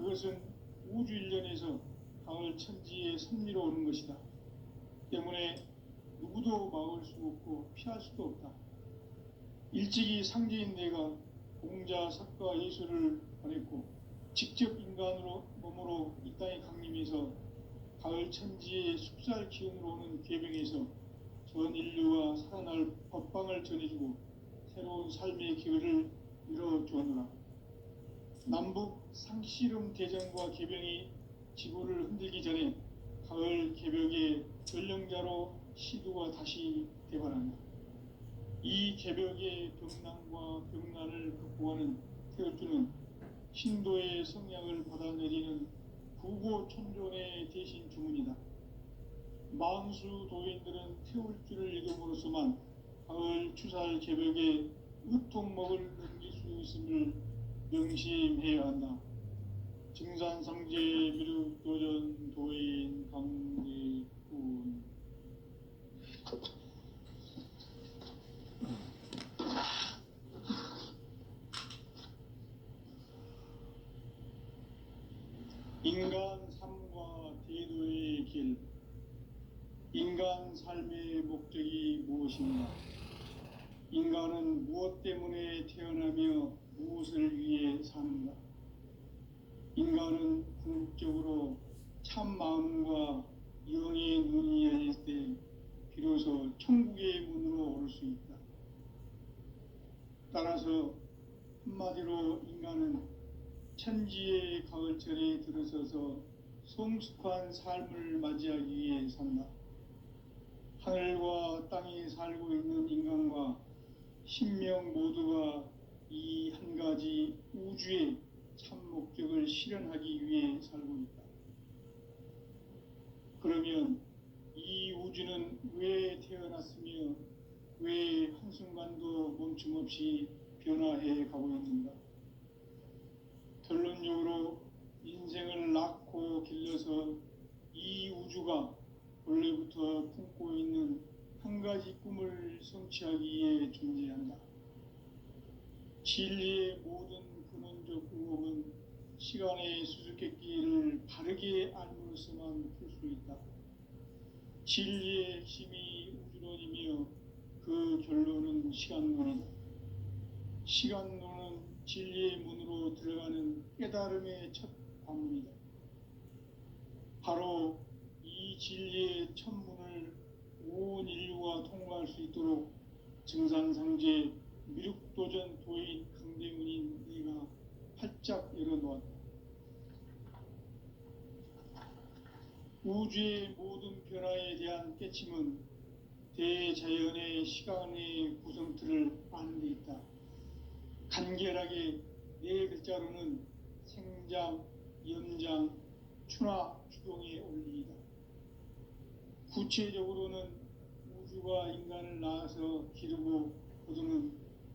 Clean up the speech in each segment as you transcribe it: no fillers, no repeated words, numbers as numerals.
그것은 우주 일련에서 가을 천지의 섭리로 오는 것이다. 때문에 누구도 막을 수 없고 피할 수도 없다. 일찍이 상제인 내가 공자, 석가, 예수를 보냈고 직접 인간으로 몸으로 이 땅에 강림해서 가을 천지의 숙살 기운으로 오는 계병에서 전 인류가 살아날 법방을 전해주고 새로운 삶의 기회를 열어주었노라. 남북 상씨름 대전과 계병이 지구를 흔들기 전에 가을 개벽의 전령자로 시두가 다시 대발한다. 이 개벽의 병난과 병난을 극복하는 태어주는 신도의 성량을 받아내리는 구고천존의 대신 주문이다. 만수 도인들은 태울 줄을 읽음으로써만 가을 추살 개벽의 으통목을 넘길 수 있음을 명심해야 한다. 증산상제 미륵도전 도인 강대군. 인간 삶과 대도의 길. 인간 삶의 목적이 무엇인가? 인간은 무엇 때문에 태어나며 무엇을 위해 사는가? 인간은 궁극적으로 참 마음과 영의 눈이 열릴 때 비로소 천국의 문으로 오를 수 있다. 따라서 한마디로 인간은 천지의 가을철에 들어서서 성숙한 삶을 맞이하기 위해 산다. 하늘과 땅에 살고 있는 인간과 신명 모두가 이 한 가지 우주의 참 목적을 실현하기 위해 살고 있다. 그러면 이 우주는 왜 태어났으며 왜 한순간도 멈춤 없이 변화해 가고 있는가? 결론적으로 인생을 낳고 길러서 이 우주가 원래부터 품고 있는 한 가지 꿈을 성취하기 위해 존재한다. 진리의 모든 근원적 의혹은 시간의 수수께끼를 바르게 알므로서만 풀 수 있다. 진리의 핵심이 우주론이며 그 결론은 시간론이다. 시간론은 진리의 문으로 들어가는 깨달음의 첫 관문이다. 바로 이 진리의 첫 문을 온 인류가 통과할 수 있도록 증산상제 미륵도전 도인 강대문인 네가 활짝 열어놓았다. 우주의 모든 변화에 대한 깨침은 대자연의 시간의 구성틀을 아는 데 있다. 간결하게 네 글자로는 생장, 염장, 추나 추동의 원리이다. 구체적으로는 우주가 인간을 낳아서 기르고 거두는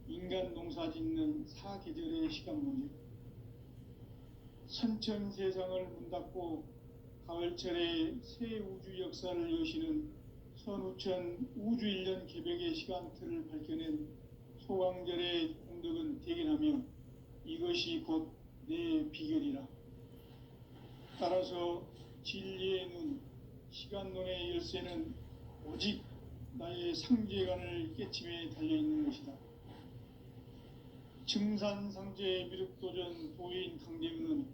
인간 농사 짓는 사계절의 시간 모집, 선천 세상을 문 닫고 가을철에 새 우주 역사를 여시는 선우천 우주 일년 개벽의 시간틀을 밝혀낸 소강절의 공덕은 대견하며 이것이 곧 내 비결이라. 따라서 진리의 눈, 시간론의 열쇠는 오직 나의 상제관을 깨침에 달려있는 것이다. 증산상제 미륵도전 도인 강대문은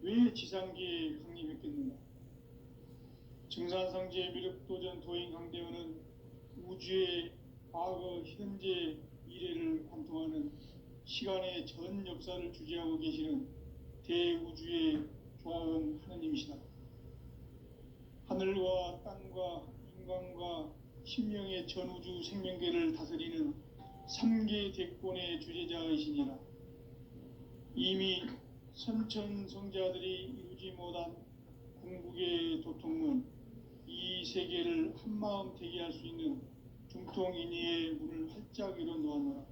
왜 지상계에 강림했겠는가? 증산상제 미륵도전 도인 강대문은 우주의 과거, 현재, 미래를 관통하는 시간의 전 역사를 주재하고 계시는 대우주의 조화원 하느님이시다. 하늘과 땅과 인간과 신명의 전우주 생명계를 다스리는 3계 대권의 주재자이시니라. 이미 선천성자들이 이루지 못한 궁극의 도통문, 이 세계를 한마음 되게 할 수 있는 중통인의의 문을 활짝 열어놓았노라.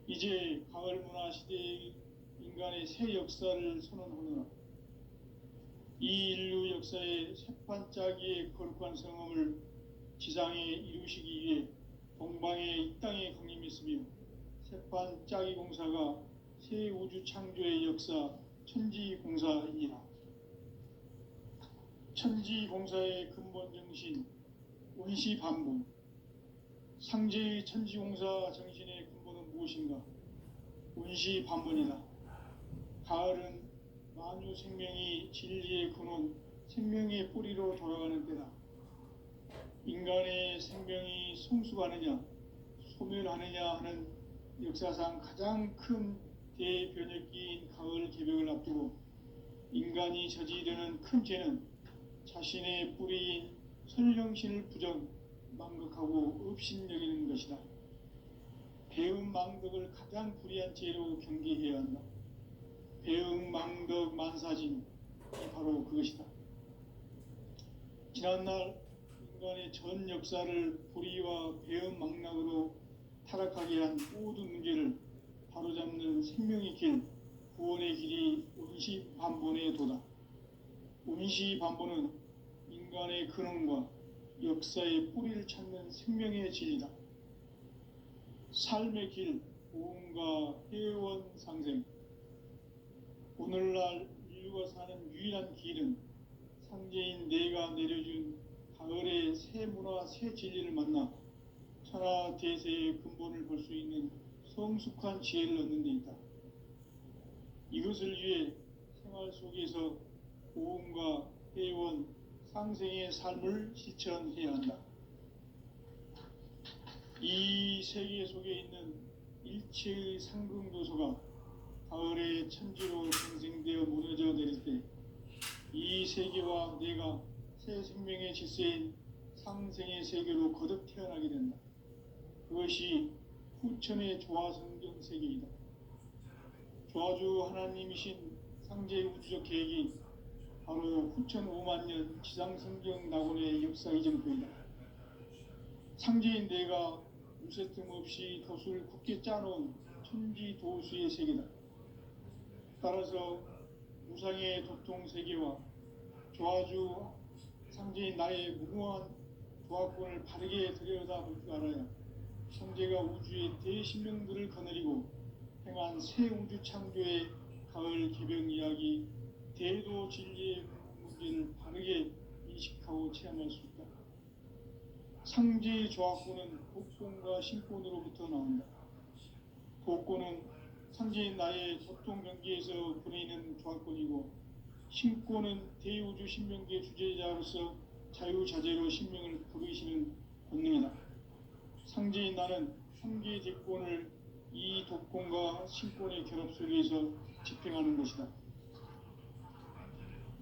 이제 가을 문화 시대의 인간의 새 역사를 선언하노라. 이 인류 역사의 새판짜기의 거룩한 성험을 지상에 이루시기 위해 동방에 이 땅에 강림했으며 새판짜기 공사가 새 우주 창조의 역사 천지공사이니라. 천지공사의 근본 정신, 원시반본. 상제의 천지공사 정신의 근본은 무엇인가? 원시반본이다. 가을은 만유 생명이 진리의 근원, 생명의 뿌리로 돌아가는 때다. 인간의 생명이 성숙하느냐, 소멸하느냐 하는 역사상 가장 큰 대변혁기인 가을 개벽을 앞두고 인간이 저지르는 큰 죄는 자신의 뿌리인 선령신을 부정, 망극하고 업신여기는 것이다. 배은망덕을 가장 불의한 죄로 경계해야 한다. 배은망덕 만사진이 바로 그것이다. 지난날 인간의 전 역사를 불의와 배은망락으로 타락하게 한 모든 문제를 바로잡는 생명의 길, 구원의 길이 원시반본의 도다. 원시반본은 인간의 근원과 역사의 뿌리를 찾는 생명의 진리다. 삶의 길, 보험과 회원 상생. 오늘날 인류가 사는 유일한 길은 상제인 내가 내려준 가을의 새 문화, 새 진리를 만나 천하 대세의 근본을 볼 수 있는 성숙한 지혜를 얻는 데 있다. 이것을 위해 생활 속에서 보험과 회원, 상생의 삶을 실천해야 한다. 이 세계 속에 있는 일체의 상승도서가 가을의 천지로 생생되어 무너져 내릴 때 이 세계와 내가 새 생명의 질서인 상생의 세계로 거듭 태어나게 된다. 그것이 후천의 조화성경 세계이다. 조화주 하나님이신 상제의 우주적 계획이 바로 후천 5만 년 지상성경 낙원의 역사 이정표이다. 상제인 내가 무쇠 틈 없이 덫을 굳게 짜놓은 천지도수의 세계다. 따라서 무상의 도통 세계와 조화주 상제인 나의 무궁한 조화권을 바르게 들여다볼 줄 알아야 성제가 우주의 대신명들을 거느리고 행한 새 우주 창조의 가을 개벽 이야기, 대도 진리의 문제를 바르게 인식하고 체험할 수 있다. 상제의 조화권은 복권과 신권으로부터 나온다. 복권은 상제인 나의 도통 경계에서 보내는 조화권이고, 신권은 대우주 신명계 주제자로서 자유자재로 신명을 부르시는 본능이다. 상제인 나는 3개의 대권을 이 도권과 신권의 결합 속에서 집행하는 것이다.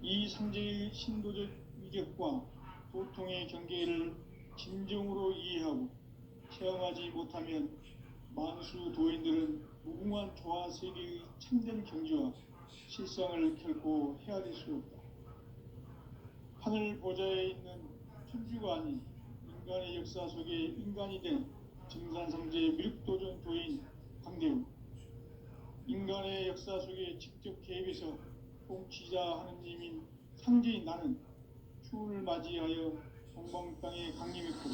이 상제의 신도적 위격과 도통의 경계를 진정으로 이해하고 체험하지 못하면 만수 도인들은 무궁한 조화 세계의 참된 경지와 실상을 결코 헤아릴 수 없다. 하늘 보좌에 있는 천주가 아닌 인간의 역사 속에 인간이 된 증산상제 미륵도전 도인 강대우, 인간의 역사 속에 직접 개입해서 통치자 하느님인 상제인 나는 추운을 맞이하여 동방땅에 강림했고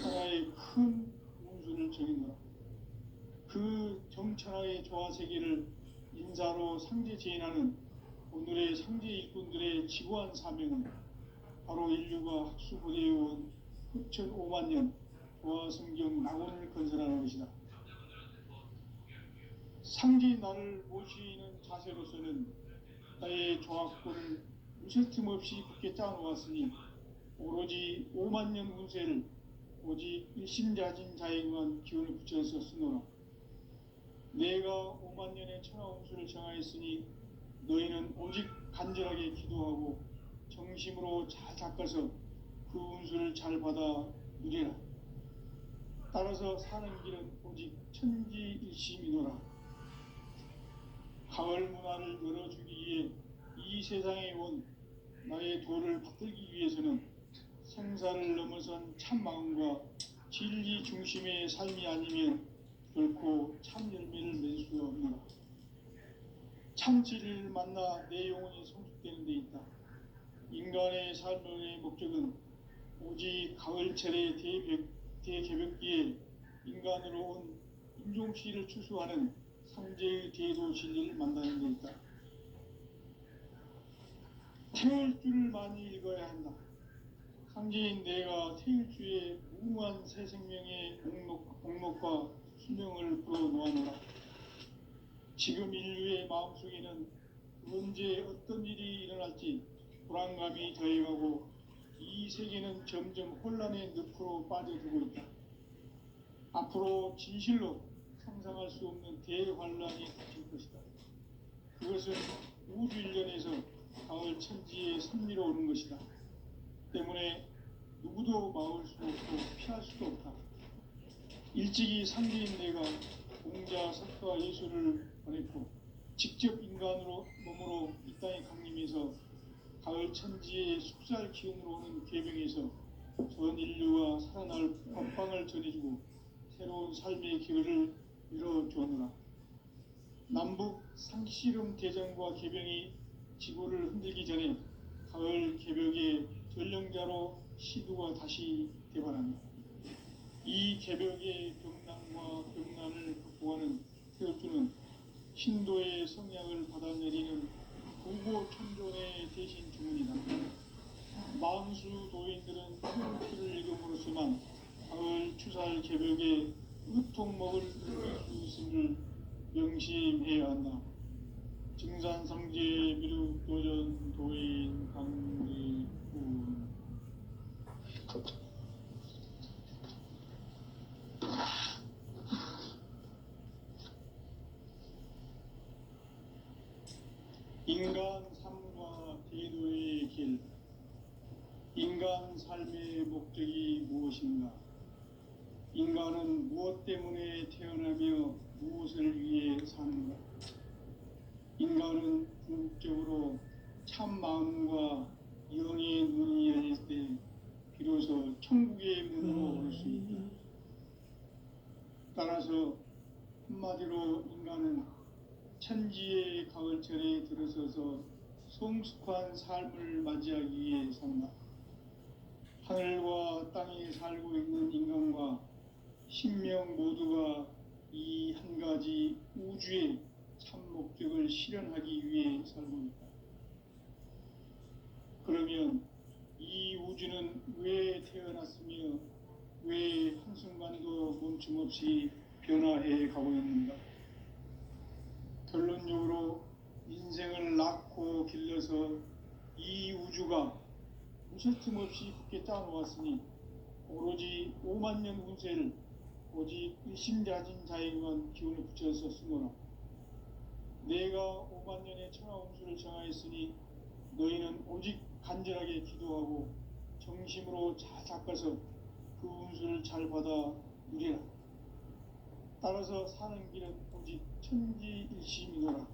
천하의 큰 운수를 정했노라. 그 정천하의 조화세계를 인사로 상제 제인하는 오늘의 상제 일꾼들의 지구한 사명은 바로 인류가 학수고대해온 후천 5만 년 조화성경 낙원을 건설하는 것이다. 상제인 나를 모시는 자세로서는 나의 조화권을 무쇠 틈 없이 굳게 짜놓았으니 오로지 5만 년 운세를 오직 일심자진 자에게만 기운을 붙여서 쓰노라. 내가 5만 년의 천하 운수를 정하였으니 너희는 오직 간절하게 기도하고 정심으로 잘 닦아서 그 운수를 잘 받아 누리라. 따라서 사는 길은 오직 천지일심이노라. 가을 문화를 열어주기 위해 이 세상에 온 나의 도를 받들기 위해서는 생사를 넘어선 참 마음과 진리 중심의 삶이 아니면 결코 참 열매를 낼 수 없노라. 참 진리를 만나 내 영혼이 성숙되는 데 있다. 인간의 삶의 목적은 오직 가을철의 대개벽기에 인간으로 온 인종시를 추수하는 상제의 대도 진리를 만나는 데 있다. 태울 줄을 많이 읽어야 한다. 상제인 내가 태울 주의 무궁한 새 생명의 목록과 수명을 불어놓아노라. 지금 인류의 마음속에는 언제 어떤 일이 일어날지 불안감이 더해가고 이 세계는 점점 혼란의 늪으로 빠져들고 있다. 앞으로 진실로 상상할 수 없는 대환란이 닥칠 것이다. 그것은 우주 일련에서 가을 천지의 섭리로 오는 것이다. 때문에 누구도 막을 수 없고 피할 수도 없다. 일찍이 상제인 내가 공자, 석가, 예수를 보냈고 직접 인간으로 몸으로 이 땅에 강림해서 가을 천지의 숙살 기운으로 오는 계명에서 전 인류가 살아날 법방을 전해주고 새로운 삶의 기회를 열어주었노라. 남북 상씨름 대전과 개병이 지구를 흔들기 전에 가을 개벽의 전령자로 시두가 다시 대발한다. 이 개벽의 병난과 병난을 극복하는 태어주는 신도의 성향을 받아내리는 구고 천존의 대신 주문이다. 만수 도인들은 태어주를 읽음으로써만 가을 추살 개벽의 의통목을 느낄 수 있음을 명심해야 한다. 증산상제 미륵도전 도인 강지훈. 인간 삶과 대도의 길. 인간 삶의 목적이 무엇인가? 인간은 무엇 때문에 태어나며 무엇을 위해 사는가? 인간은 궁극적으로 참 마음과 영의 눈이 열릴 때 비로소 천국의 문으로 올 수 있다. 따라서 한마디로 인간은 천지의 가을철에 들어서서 성숙한 삶을 맞이하기 위해 산다. 하늘과 땅에 살고 있는 인간과 신명 모두가 이 한 가지 우주의 참 목적을 실현하기 위해 살고 있다. 그러면 이 우주는 왜 태어났으며 왜 한순간도 멈춤없이 변화해 가고 있는가? 결론적으로 인생을 낳고 길러서 이 우주가 무슨 틈 없이 굳게 짜놓았으니 오로지 5만 년 운세를 오직 일심자진 자에게만 기운을 붙여서 쓰노라. 내가 5만 년의 천하 운수를 정하였으니 너희는 오직 간절하게 기도하고 정심으로 잘 닦아서 그 운수를 잘 받아 누리라. 따라서 사는 길은 오직 천지일심이노라.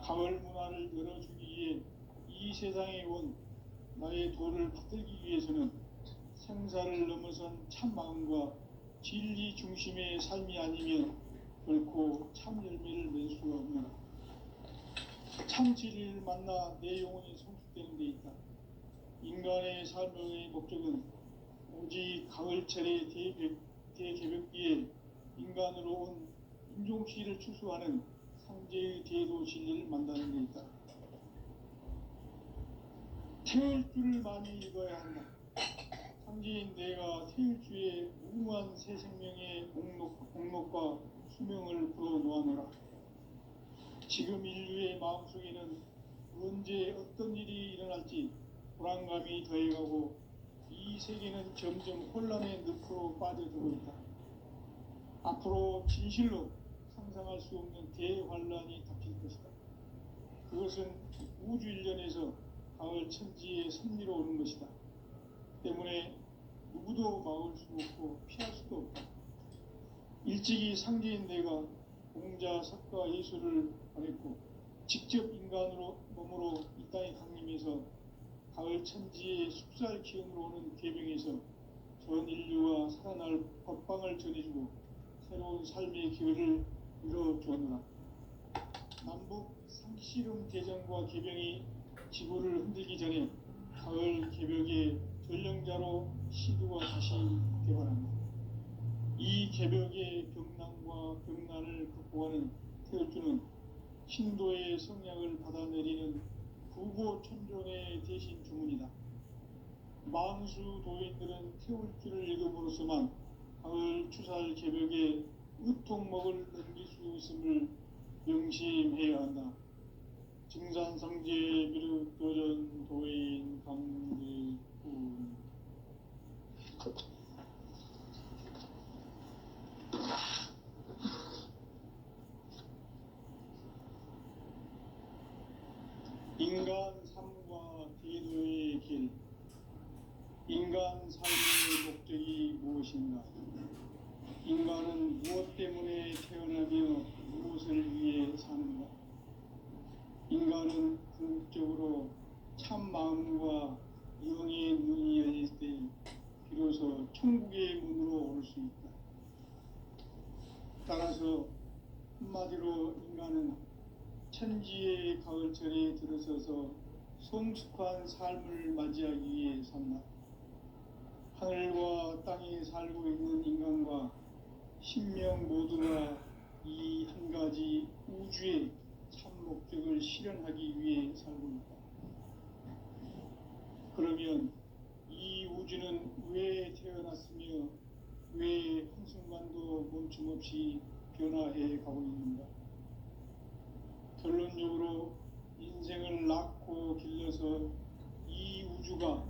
가을 문화를 열어주기 위해 이 세상에 온 나의 도를 받들기 위해서는 생사를 넘어선 참 마음과 진리 중심의 삶이 아니면 결코 참 열매를 낼 수가 없노라. 참 진리를 만나 내 영혼이 성숙되는 데 있다. 인간의 삶의 목적은 오직 가을철의 대개벽기에 인간으로 온 인종시를 추수하는 상제의 대도 진리를 만나는 데 있다. 태울 줄을 많이 읽어야 한다. 상제인 내가 태울 주의 무궁한 새 생명의 목록과 수명을 불어놓아노라. 지금 인류의 마음속에는 언제 어떤 일이 일어날지 불안감이 더해가고 이 세계는 점점 혼란의 늪으로 빠져들고 있다. 앞으로 진실로 상상할 수 없는 대환란이 닥칠 것이다. 그것은 우주 일련에서 가을 천지의 섭리로 오는 것이다. 때문에 누구도 막을 수 없고 피할 수도 없다. 일찍이 상제인 내가 공자, 석가, 예수를 보냈고 직접 인간으로 몸으로 이 땅에 강림해서 가을 천지의 숙살 기운으로 오는 계명에서 전 인류가 살아날 법방을 전해주고 새로운 삶의 기회를 열어주었노라. 남북 상씨름 대전과 개병이 지구를 흔들기 전에 가을 개벽의 전령자로 시두가 다시 개발한다. 이 개벽의 병난과 병난을 극복하는 태어주는 신도의 성향을 받아내리는 구고천존의 대신 주문이다. 만수 도인들은 태울기를 읽음으로써만 가을 추살 개벽에 으통먹을 넘길 수 있음을 명심해야 한다. 증산상제 미륵도전 도인 강대군. 인간 삶과 대도의 길. 인간 삶의 목적이 무엇인가? 인간은 무엇 때문에 태어나며 무엇을 위해 사는가? 인간은 궁극적으로 참 마음과 영의 눈이 열릴 때 비로소 천국의 문으로 올 수 있다. 따라서 한마디로 인간은 천지의 가을철에 들어서서 성숙한 삶을 맞이하기 위해 산다. 하늘과 땅에 살고 있는 인간과 신명 모두가 이 한 가지 우주의 참 목적을 실현하기 위해 살고 있다. 그러면 이 우주는 왜 태어났으며 왜 한순간도 멈춤없이 변화해 가고 있는가? 결론적으로 인생을 낳고 길러서 이 우주가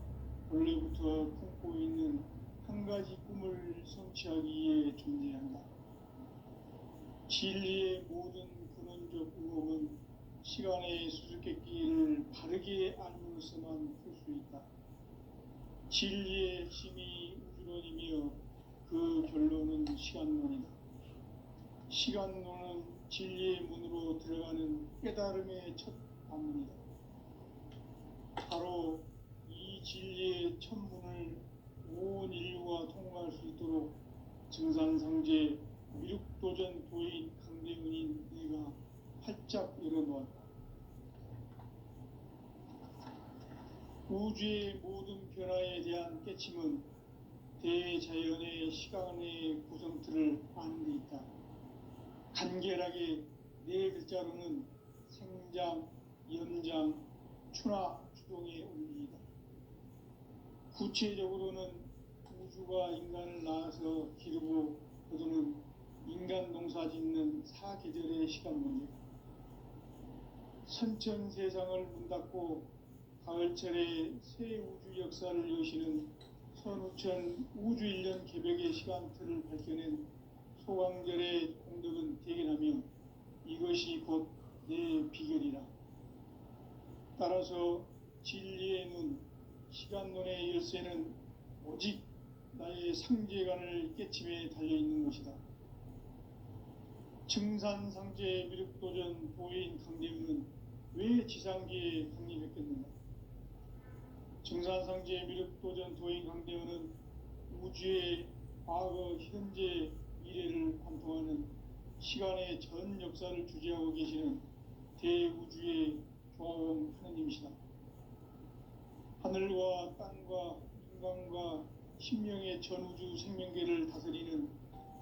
원래부터 품고 있는 한 가지 꿈을 성취하기 위해 존재한다. 진리의 모든 근원적 의혹은 시간의 수수께끼를 바르게 알므로서만 풀 수 있다. 진리의 핵심이 우주론이며 그 결론은 시간론이다. 시간론은 진리의 문으로 들어가는 깨달음의 첫 방문이다. 바로 이 진리의 첫 문을 온 인류가 통과할 수 있도록 증산상제 미륵도전 도인 강대군인 내가 활짝 열어놓았다. 우주의 모든 변화에 대한 깨침은 대자연의 시간의 구성틀을 아는 데 있다. 간결하게 네 글자로는 생장, 연장, 추나 추동의 원리이다. 구체적으로는 우주가 인간을 낳아서 기르고 거두는 인간 농사 짓는 사계절의 시간 문제다. 선천 세상을 문 닫고 가을철에 새 우주 역사를 여시는 선우천 우주 1년 개벽의 시간틀을 밝혀낸 소강절의 공덕은 대견하며 이것이 곧 내 비결이라. 따라서 진리의 눈, 시간론의 열쇠는 오직 나의 상제관을 깨침에 달려있는 것이다. 증산상제 미륵도전 도인 강대군은 왜 지상계에 강림했겠는가? 증산상제 미륵도전 도인 강대군은 우주의 과거, 현재, 미래를 관통하는 시간의 전 역사를 주재하고 계시는 대우주의 조화원 하느님이시다. 하늘과 땅과 인간과 신명의 전우주 생명계를 다스리는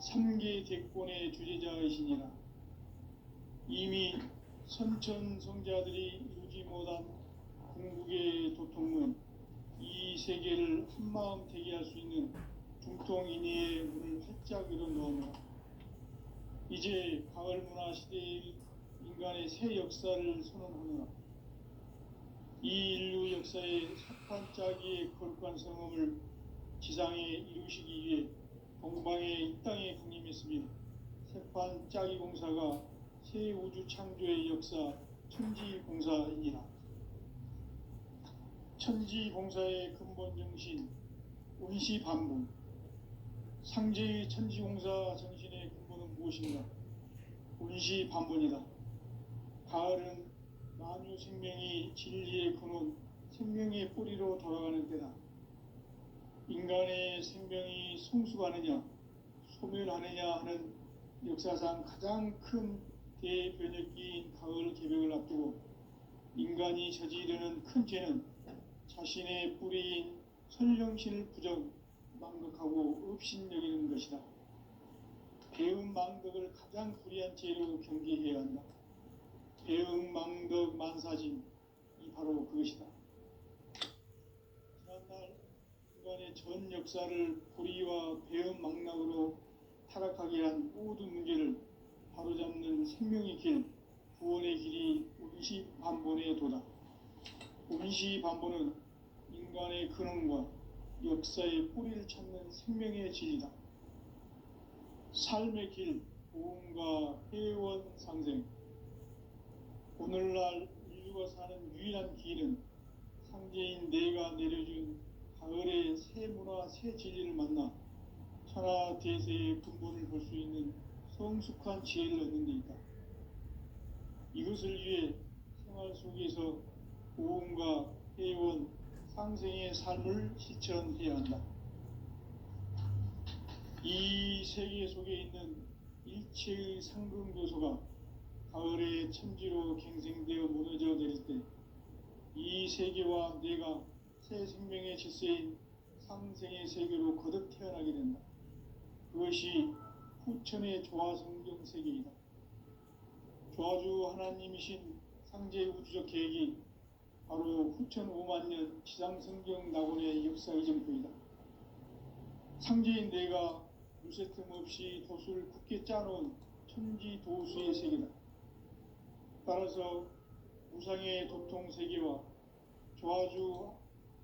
3계 대권의 주재자이시니라. 이미 선천성자들이 이루지 못한 궁극의 도통문, 이 세계를 한마음 되게 할 수 있는 중통인의의 문을 활짝 열어놓으며 이제 가을 문화 시대의 인간의 새 역사를 선언하노라. 이 인류 역사의 석판짜기의 거룩한 성음을 지상에 이루시기 위해 동방의 이 땅에 강림했으며 세판짜기 공사가 새 우주 창조의 역사 천지공사이니라. 천지공사의 근본 정신 운시반분. 상제의 천지공사 정신의 근본은 무엇인가? 운시반분이다. 가을은 만유 생명이 진리의 근원, 생명의 뿌리로 돌아가는 때다. 인간의 생명이 성숙하느냐, 소멸하느냐 하는 역사상 가장 큰 대변혁기인 가을 개벽을 앞두고 인간이 저지르는 큰 죄는 자신의 뿌리인 선령신을 부정, 망극하고 업신여기는 것이다. 배음 망덕을 가장 불의한 죄로 경계해야 한다. 배음 망덕 만사진, 바로 그것이다. 지난날 인간의 전 역사를 고리와 배은망락으로 타락하게 한 모든 문제를 바로잡는 생명의 길, 구원의 길이 운시반본의 도다. 운시반본은 인간의 근원과 역사의 뿌리를 찾는 생명의 진리다. 삶의 길, 보험과 회원 상생. 오늘날 인류가 사는 유일한 길은 상제인 내가 내려준 가을의 새 문화, 새 진리를 만나 천하 대세의 근본을 볼 수 있는 성숙한 지혜를 얻는 데 있다. 이것을 위해 생활 속에서 보험과 회원, 상생의 삶을 실천해야 한다. 이 세계 속에 있는 일체의 상승교소가 가을의 천지로 갱생되어 무너져 내릴 때 이 세계와 내가 새 생명의 질서인 상생의 세계로 거듭 태어나게 된다. 그것이 후천의 조화성경 세계이다. 조화주 하나님이신 상제 우주적 계획이 바로 후천 5만 년 지상성경 낙원의 역사의 전표이다. 상제인 내가 무쇠 틈 없이 도수를 굳게 짜놓은 천지 도수의 세계다. 따라서 우상의 도통 세계와 조화주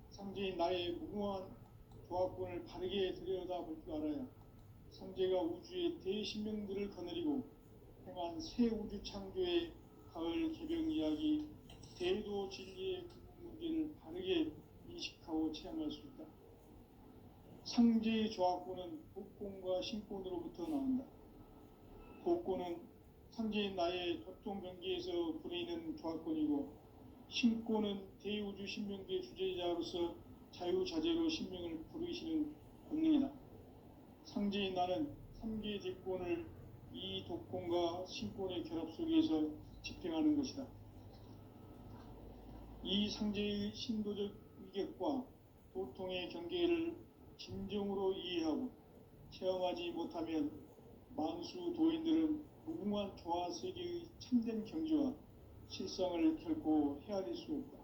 상제인 나의 무궁한 조화권을 바르게 들여다볼 줄 알아야 상제가 우주의 대신명들을 거느리고 행한 새 우주 창조의 가을 개병 이야기, 대도 진리의 문제를 바르게 인식하고 체험할 수 있다. 상제의 조화권은 복권과 신권으로부터 나온다. 복권은 상제인 나의 도통 경계에서 부리는 조화권이고, 신권은 대우주 신명계 주제자로서 자유자재로 신명을 부르시는 권능이다. 상제인 나는 3개의 대권을 이 독권과 신권의 결합 속에서 집행하는 것이다. 이 상제의 신도적 위격과 도통의 경계를 진정으로 이해하고 체험하지 못하면 만수 도인들은 무궁한 조화세계의 참된 경지와 실상을 결코 헤아릴 수 없다.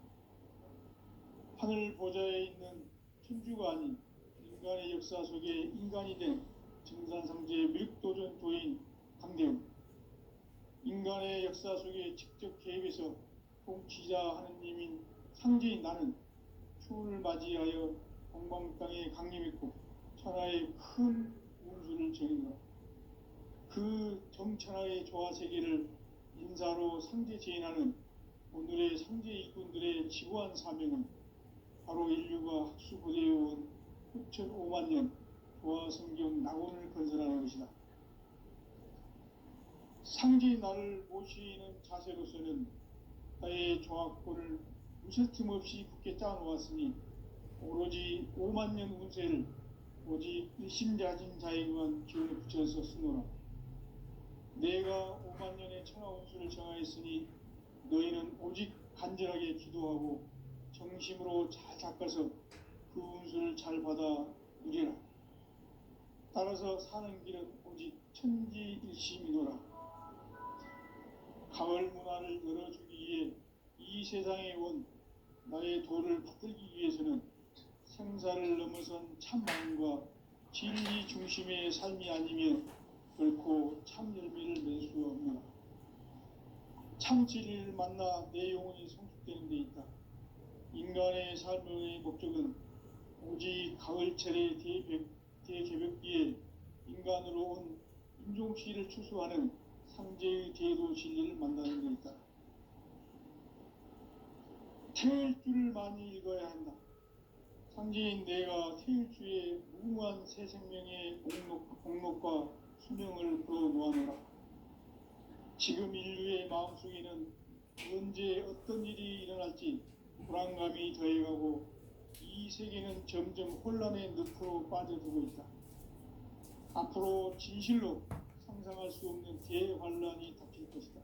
하늘 보좌에 있는 천주가 아닌 인간의 역사 속에 인간이 된 증산상제의 밀도전 도인 강대웅, 인간의 역사 속에 직접 개입해서 통치자 하느님인 상제인 나는 추운을 맞이하여 동방 땅에 강림했고 천하의 큰 운수를 정했노라. 그 정천하의 조화세계를 인사로 상제 제인하는 오늘의 상제 일꾼들의 지구한 사명은 바로 인류가 학수고대해온 후천 5만 년 조화성경 낙원을 건설하는 것이다. 상제인 나를 모시는 자세로서는 나의 조화권을 무쇠 틈 없이 굳게 짜놓았으니 오로지 5만 년 운세를 오직 일심자진 자에게만 기운을 붙여서 쓰노라. 내가 5만 년의 천하 운수를 정하였으니 너희는 오직 간절하게 기도하고 정심으로 잘 닦아서 그 운수를 잘 받아 누리라. 따라서 사는 길은 오직 천지일심이노라. 가을 문화를 열어주기 위해 이 세상에 온 나의 도를 받들기 위해서는 생사를 넘어선 참 마음과 진리 중심의 삶이 아니면 결코 참 열매를 맺을 수 없노라. 참 진리를 만나 내 영혼이 성숙되는 데 있다. 인간의 삶의 목적은 오직 가을철의 대개벽기에 인간으로 온 인종씨를 추수하는 상제의 대도 진리를 만나는 데 있다. 태일주를 많이 읽어야 한다. 상제인 내가 태일주의 무궁한 새 생명의 목록과 수명을 불어놓아노라. 지금 인류의 마음속에는 언제 어떤 일이 일어날지 불안감이 더해가고 이 세계는 점점 혼란의 늪으로 빠져들고 있다. 앞으로 진실로 상상할 수 없는 대환란이 닥칠 것이다.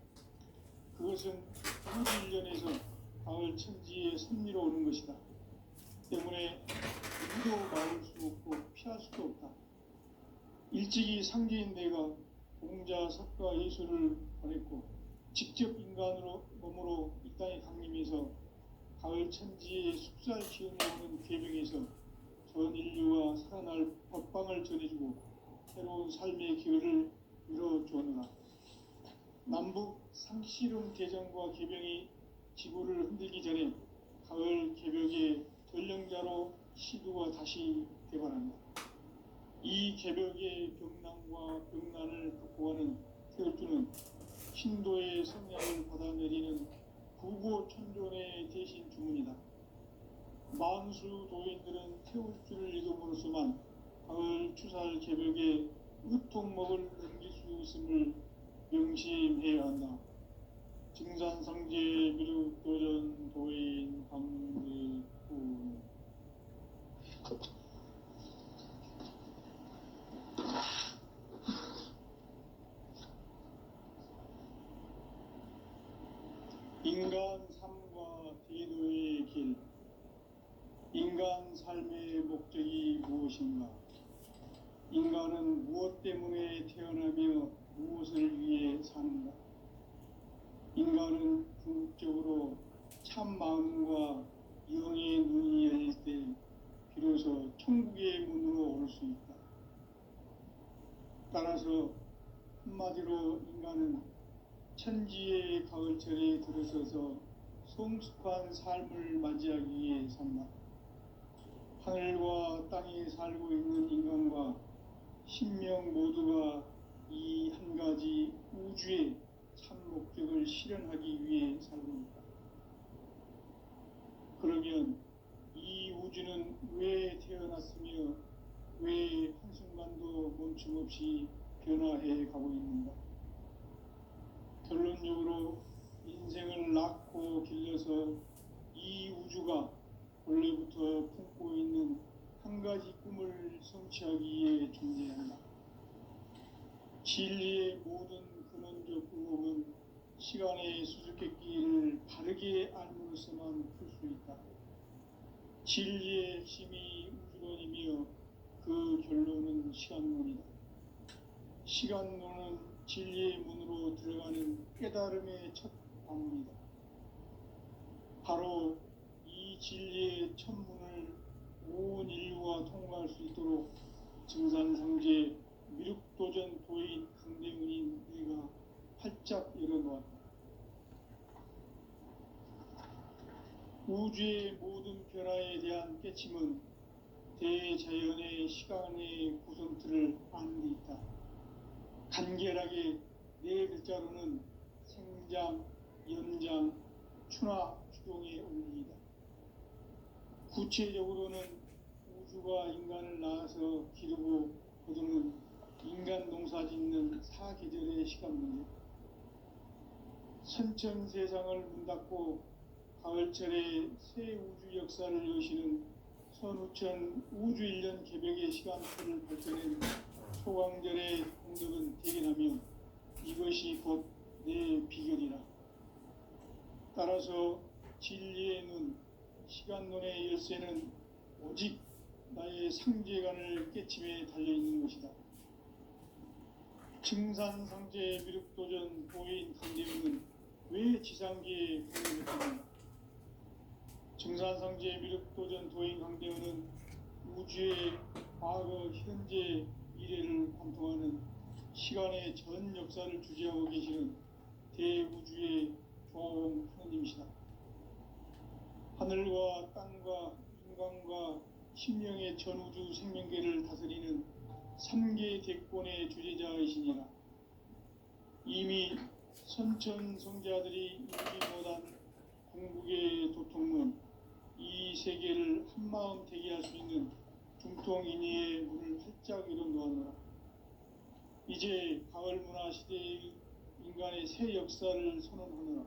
그것은 우주 일련에서 가을 천지의 섭리로 오는 것이다. 때문에 누구도 막을 수 없고 피할 수도 없다. 일찍이 상제인 내가 공자, 석가, 예수를 보냈고 직접 인간으로 몸으로 이 땅에 강림해서 가을 천지의 숙살 기운이 오는 개병에서 전 인류와 살아날 법방을 전해주고 새로운 삶의 기회를 열어주었노라. 남북 상씨름 대전과 개병이 지구를 흔들기 전에 가을 개벽의 전령자로 시두가 다시 개발한다. 이 개벽의 병난과 병난을 극복하는 태극주는 신도의 성향을 받아내리는 구고천존의 대신 주문이다. 만수 도인들은 태울주를 읽음으로써만 가을 추살 개벽의 으통목을 넘길 수 있음을 명심해야 한다. 증산상제 미륵도전 도인 강대구. 인간 삶과 대도의 길. 인간 삶의 목적이 무엇인가? 인간은 무엇 때문에 태어나며 무엇을 위해 사는가? 인간은 궁극적으로 참 마음과 영의 눈이 열릴 때 비로소 천국의 문으로 올 수 있다. 따라서 한마디로 인간은 천지의 가을철에 들어서서 성숙한 삶을 맞이하기 위해 산다. 하늘과 땅에 살고 있는 인간과 신명 모두가 이 한 가지 우주의 참 목적을 실현하기 위해 살고 있다. 그러면 이 우주는 왜 태어났으며 왜 한순간도 멈춤없이 변화해 가고 있는가? 결론적으로 인생을 낳고 길러서 이 우주가 원래부터 품고 있는 한 가지 꿈을 성취하기 위해 존재한다. 진리의 모든 근원적 의혹은 시간의 수수께끼를 바르게 알므로서만 풀 수 있다. 진리의 핵심이 우주론이며 그 결론은 시간론이다. 시간론은 진리의 문으로 들어가는 깨달음의 첫 방문이다. 바로 이 진리의 첫 문을 온 인류가 통과할 수 있도록 증산상제 미륵도전 도인 강대훈인 내가 활짝 열어놓았다. 우주의 모든 변화에 대한 깨침은 대자연의 시간의 구성틀을 아는 데 있다. 간결하게 네 글자로는 생장, 연장, 추나 추동의 원리이다. 구체적으로는 우주가 인간을 낳아서 기르고 거두는 인간 농사 짓는 사계절의 시간 문제. 선천 세상을 문 닫고 가을철에 새 우주 역사를 여시는 선우천 우주일년 개벽의 시간표를 발전한 소강절의 공덕은 대견하며 이것이 곧 내 비결이라. 따라서 진리의 눈, 시간론의 열쇠는 오직 나의 상제관을 깨침에 달려있는 것이다. 증산상제 미륵도전 도인 강대훈은 왜 지상계에 강림했는가? 증산상제 미륵도전 도인 강대훈은 우주의 과거, 현재, 미래를 관통하는 시간의 전 역사를 주재하고 계시는 대우주의 조화원 하느님이시다. 하늘과 땅과 인간과 심령의 전우주 생명계를 다스리는 3계 대권의 주제자이시니라. 이미 선천성자들이 이루지 못한 궁극의 도통문, 이 세계를 한마음 되게 할 수 있는 중통인의의 문을 활짝 열어놓았노라. 이제 가을 문화 시대의 인간의 새 역사를 선언하노라.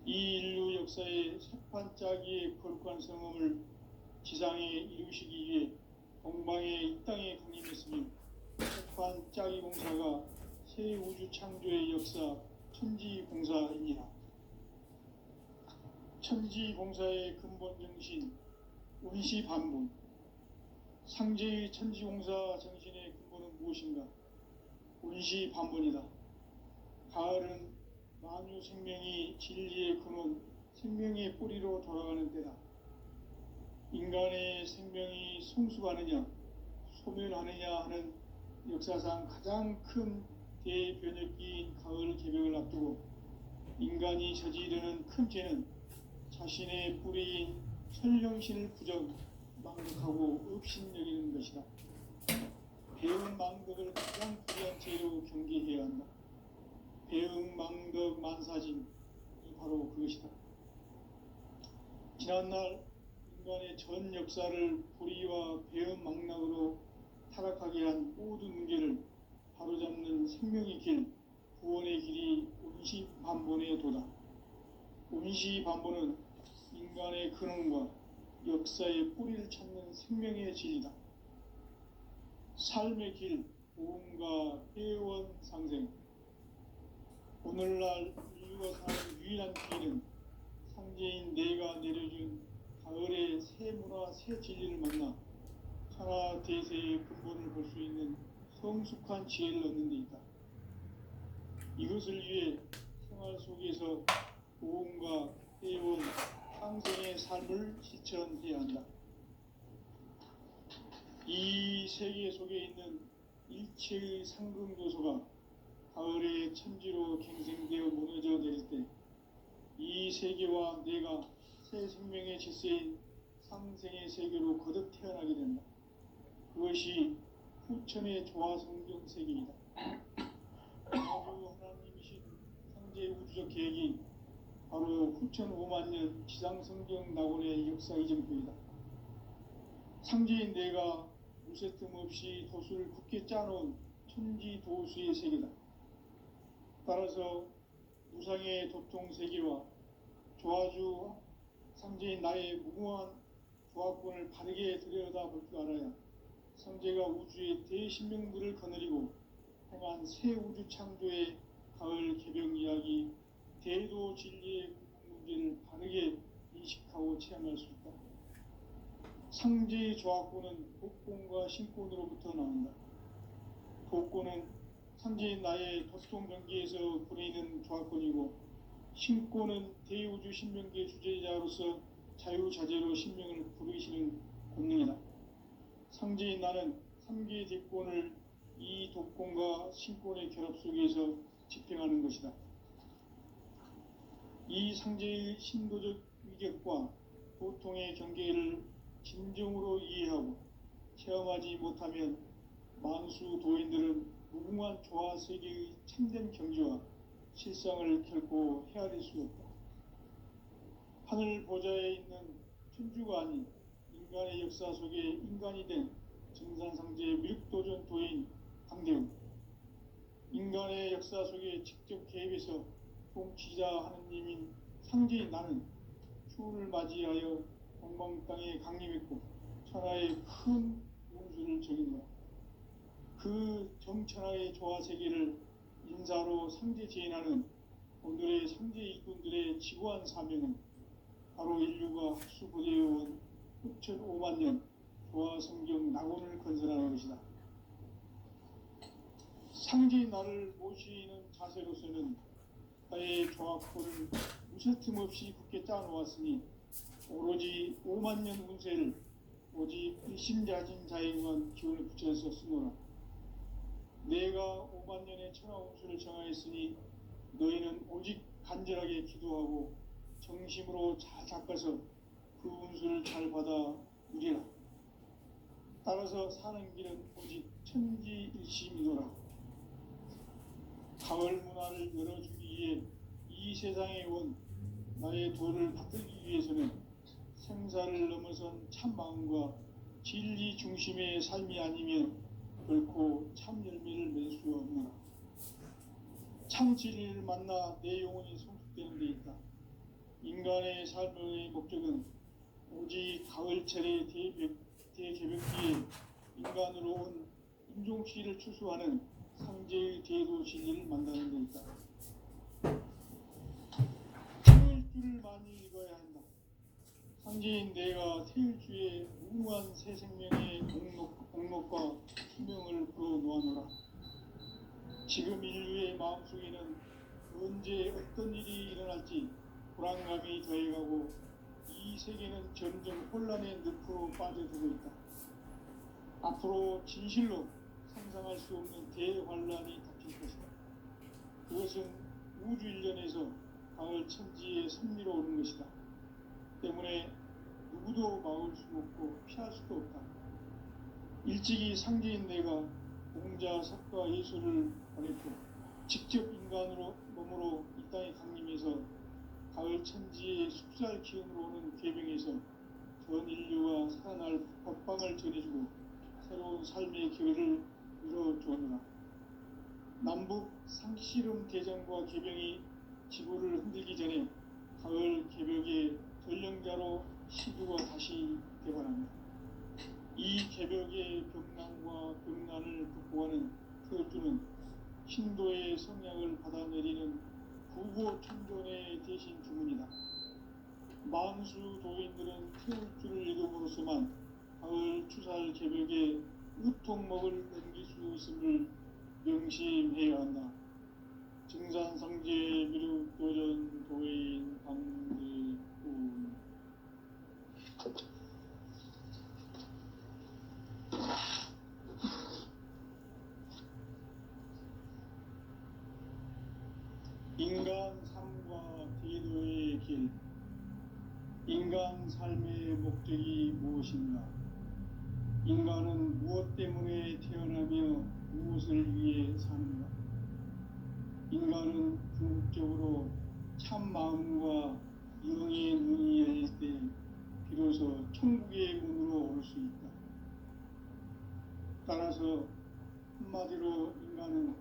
이 인류 역사의 새판짜기의 거룩한 성험을 지상에 이루시기 위해 동방의 이 땅에 강림했으며 새판짜기 공사가 새 우주 창조의 역사 천지공사이니라. 천지공사의 근본 정신 운시반분. 상제의 천지공사 정신의 근본은 무엇인가? 운시반분이다. 가을은 만유 생명이 진리의 근원 생명의 뿌리로 돌아가는 때다. 인간의 생명이 성숙하느냐 소멸하느냐 하는 역사상 가장 큰 대변혁기인 가을 개벽을 앞두고 인간이 저지르는 큰 죄는 자신의 뿌리인 선령신을 부정 망덕하고 업신여기는 것이다. 배응 망덕을 가장 불의한 죄로 경계해야 한다. 배응 망덕 만사짐이 바로 그것이다. 지난날 인간의 전 역사를 불의와 배응 망락으로 타락하게 한 모든 문제를 바로잡는 생명의 길, 구원의 길이 운시반본의 도다. 운시반본은 인간의 근원과 역사의 뿌리를 찾는 생명의 진리다. 삶의 길, 보험과 회원 상생. 오늘날 인류가 사는 유일한 기회는 상제인 내가 내려준 가을의 새 문화, 새 진리를 만나 천하 대세의 근본을 볼 수 있는 성숙한 지혜를 얻는 데 있다. 이것을 위해 생활 속에서 보험과 회원, 상생의 삶을 실천해야 한다. 이 세계 속에 있는 일체의 상금 요소가 가을의 천지로 갱생되어 무너져 내릴 때 이 세계와 내가 새 생명의 질서인 상생의 세계로 거듭 태어나게 된다. 그것이 후천의 조화성경 세계이다. 하나님이신 상제의 우주적 계획이 바로 후천 5만 년 지상성경 낙원의 역사 이정표이다. 상제인 내가 무쇠틈 없이 도수를 굳게 짜놓은 천지 도수의 세계다. 따라서 무상의 도통 세계와 조화주 상제인 나의 무궁한 조화권을 바르게 들여다볼 줄 알아야 상제가 우주의 대신명들을 거느리고 행한 새 우주 창조의 가을 개벽 이야기, 대도 진리의 문제를 바르게 인식하고 체험할 수 있다. 상제의 조화권은 복권과 신권으로부터 나온다. 복권은 상제인 나의 도통 경계에서 부리는 조화권이고, 신권은 대우주 신명계 주제자로서 자유자재로 신명을 부르시는 권능이다. 상제인 나는 3개의 대권을 이 독권과 신권의 결합 속에서 집행하는 것이다. 이 상제의 신도적 위격과 보통의 경계를 진정으로 이해하고 체험하지 못하면 만수 도인들은 무궁한 조화 세계의 참된 경지와 실상을 결코 헤아릴 수 없다. 하늘 보좌에 있는 천주가 아닌 인간의 역사 속에 인간이 된 정산상제의 밀도전 도인 강대웅, 인간의 역사 속에 직접 개입해서 통치자 하느님인 상제인 나는 추운을 맞이하여 동방 땅에 강림했고 천하의 큰 운수를 적인다. 그 정천하의 조화 세계를 인사로 상제 제인하는 오늘의 상제 일꾼들의 지구한 사명은 바로 인류가 흡수보되어온 후천 5만 년 조화 성경 낙원을 건설하는 것이다. 상제인 나를 모시는 자세로서는 나의 조화포를 무쇠틈 없이 굳게 짜놓았으니 오로지 5만 년 운세를 오직 일심자진 자에게만 기운을 붙여서 쓰노라. 내가 5만 년의 천하 운수를 정하였으니 너희는 오직 간절하게 기도하고 정심으로 잘 닦아서 그 운수를 잘 받아 누리라. 따라서 사는 길은 오직 천지일심이노라. 가을 문화를 열어주기 위해 이 세상에 온 나의 도를 받들기 위해서는 생사를 넘어선 참 마음과 진리 중심의 삶이 아니면 결코 참 열매를 맺을 수 없노라. 참 진리를 만나 내 영혼이 성숙되는 데 있다. 인간의 삶의 목적은 오직 가을철의 대개벽기에 인간으로 온 인종씨를 추수하는 상제의 대도 진리를 만나는 데 있다. 태일주를 많이 읽어야 한다. 상제인 내가 태일주의 무궁한 새 생명의 공록과 수명을 불어놓아노라. 지금 인류의 마음속에는 언제 어떤 일이 일어날지 불안감이 더해가고 이 세계는 점점 혼란의 늪으로 빠져들고 있다. 앞으로 진실로 상상할 수 없는 대환란이 닥칠 것이다. 그것은 우주 일련에서 가을 천지에 선미로 오는 것이다. 때문에 누구도 막을 수 없고 피할 수도 없다. 일찍이 상제인 내가 공자, 석가, 예술을 가르쳐 직접 인간으로 몸으로 이 땅에 강림해서 가을 천지의 숲살 기운으로 오는 궤병에서 전 인류가 살아날 법방을 전해주고 새로운 삶의 기회를 이뤄주었노라. 남북 상씨름 대전과 궤병이 지구를 흔들기 전에 가을 개벽의 전령자로 시구가 다시 개발합니다. 이 개벽의 벽난과 벽난을 극복하는 태울주는 신도의 성향을 받아내리는 구고천존의 대신 주문이다. 만수 도인들은 태울주를 읽음으로써만 가을 추살 개벽의 우통목을 넘길 수 있음을 명심해야 한다. 증산상제 미륵도전 도인 강대군. 인간 삶과 대도의 길. 인간 삶의 목적이 무엇인가? 인간은 무엇 때문에 태어나며 무엇을 위해 사는가? 인간은 궁극적으로 참 마음과 영의 눈이 열릴 때 비로소 천국의 문으로 올 수 있다. 따라서 한마디로 인간은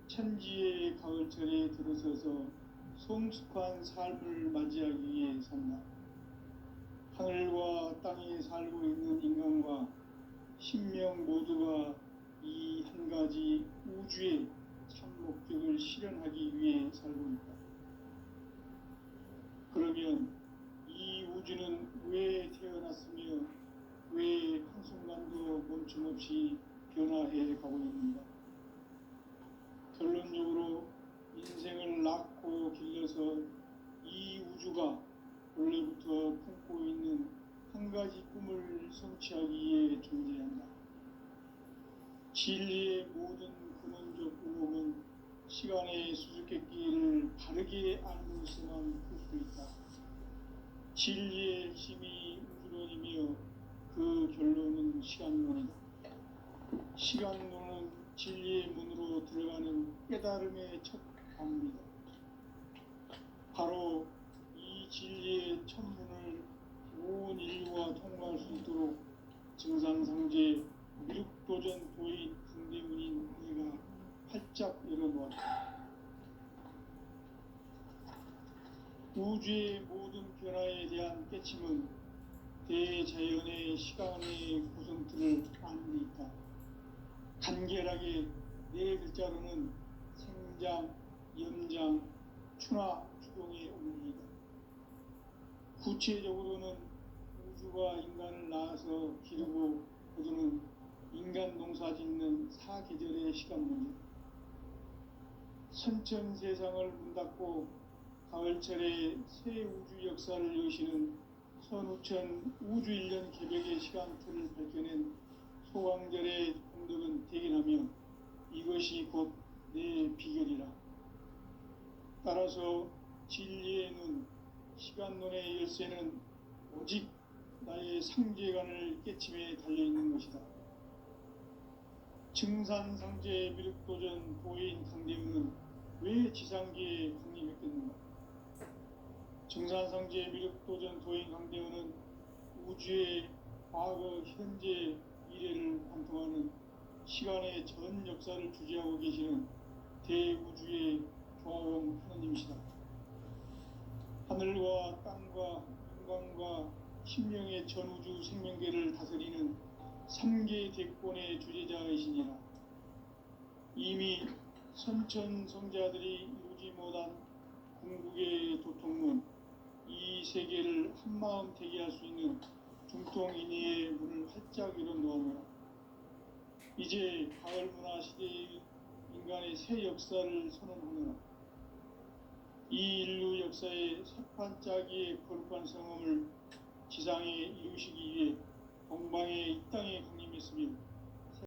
천지의 가을철에 들어서서 성숙한 삶을 맞이하기 위해 산다. 하늘과 땅에 살고 있는 인간과 신명 모두가 이 한 가지 우주의 참 목적을 실현하기 위해 살고 있다. 그러면 이 우주는 왜 태어났으며 왜 한순간도 멈춤없이 변화해 가고 있는가? 결론적으로 인생을 낳고 길러서 이 우주가 원래부터 품고 있는 한 가지 꿈을 성취하기 위해 존재한다. 진리의 모든 근원적 의혹은 시간의 수수께끼를 바르게 알고 있어만 풀 수 있다. 진리의 핵심이 우주론이며 그 결론은 시간론이다. 시간론은 진리의 문으로 들어가는 깨달음의 첫 방문이다. 바로 이 진리의 첫 문을 온 인류가 통과할 수 있도록 증산상제 미륵도전 도인 강대문인 내가 활짝 열어놓았다. 우주의 모든 변화에 대한 깨침은 대자연의 시간의 구성틀을 아는 데 있다. 간결하게 네 글자로는 생장, 염장, 추나 추동의 원리이다. 구체적으로는 우주가 인간을 낳아서 기르고 거두는 인간 농사 짓는 사계절의 시간문이다. 선천세상을 문닫고 가을철에 새 우주 역사를 여시는 선우천 우주일년 개벽의 시간틀을 밝혀낸 소강절의 공덕은 대견하며 이것이 곧 내 비결이라. 따라서 진리의 눈, 시간론의 열쇠는 오직 나의 상제관을 깨침에 달려있는 것이다. 증산상제 미륵도전 도인 강대문은 왜 지상계에 강림했겠는가? 증산상제 미륵도전 도인 강대문은 우주의 과거, 현재, 미래를 관통하는 시간의 전 역사를 주재하고 계시는 대우주의 조화원 하느님이시다. 하늘과 땅과 인간과 신명의 전우주 생명계를 다스리는 3계 대권의 주재자이시니라. 이미 선천성자들이 이루지 못한 궁극의 도통문, 이 세계를 한마음 되게 할 수 있는 중통인의의 문을 활짝 열어놓으며 이제 가을 문화 시대의 인간의 새 역사를 선언하노라. 이 인류 역사의 셋판짜기의 거룩한 성음을 지상에 이루시기 위해 동방의 이 땅에 강림했으며